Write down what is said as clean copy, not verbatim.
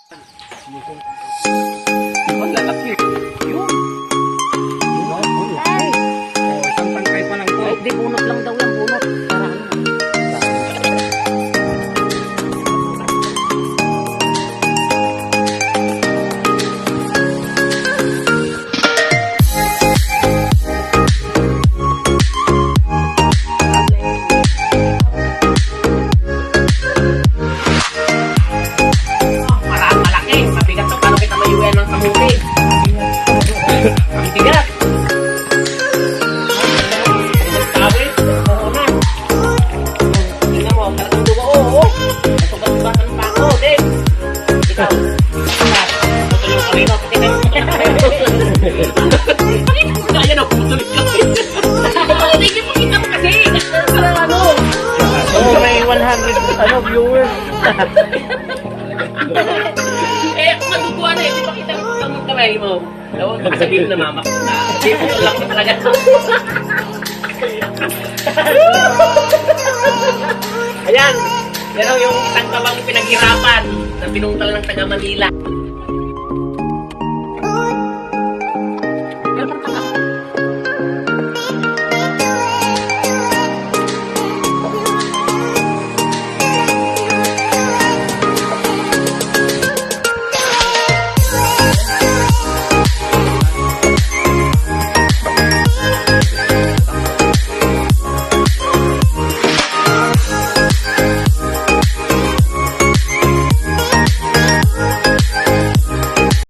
Ang lalaki. Yun. Ay, Isang tangkay pa lang po. di bunot lang daw yan, bunot. Para ano. Malaki. Mabigat to. Paano kita mayuyan ng kamuti? Ang bigat. Tawid. Oo na. Tingnan mo. Talagang dugo. Oo. Nasugat-sugatan pa ako. Dave. Ikaw. Puto yung kanino. Pakita mo. Kaya na putol ka. Hindi pakita mo kasi. Parang ano. Oh, may 100 viewers. Eh, kung maduguan na, hindi pakita mo ang kamay mo. Daw, pag sabihin na mama ko na. Hindi ko lang ko talaga. Ayan. Yan ang yung isang kabang pinaghirapan na pinungtal ng taga Manila.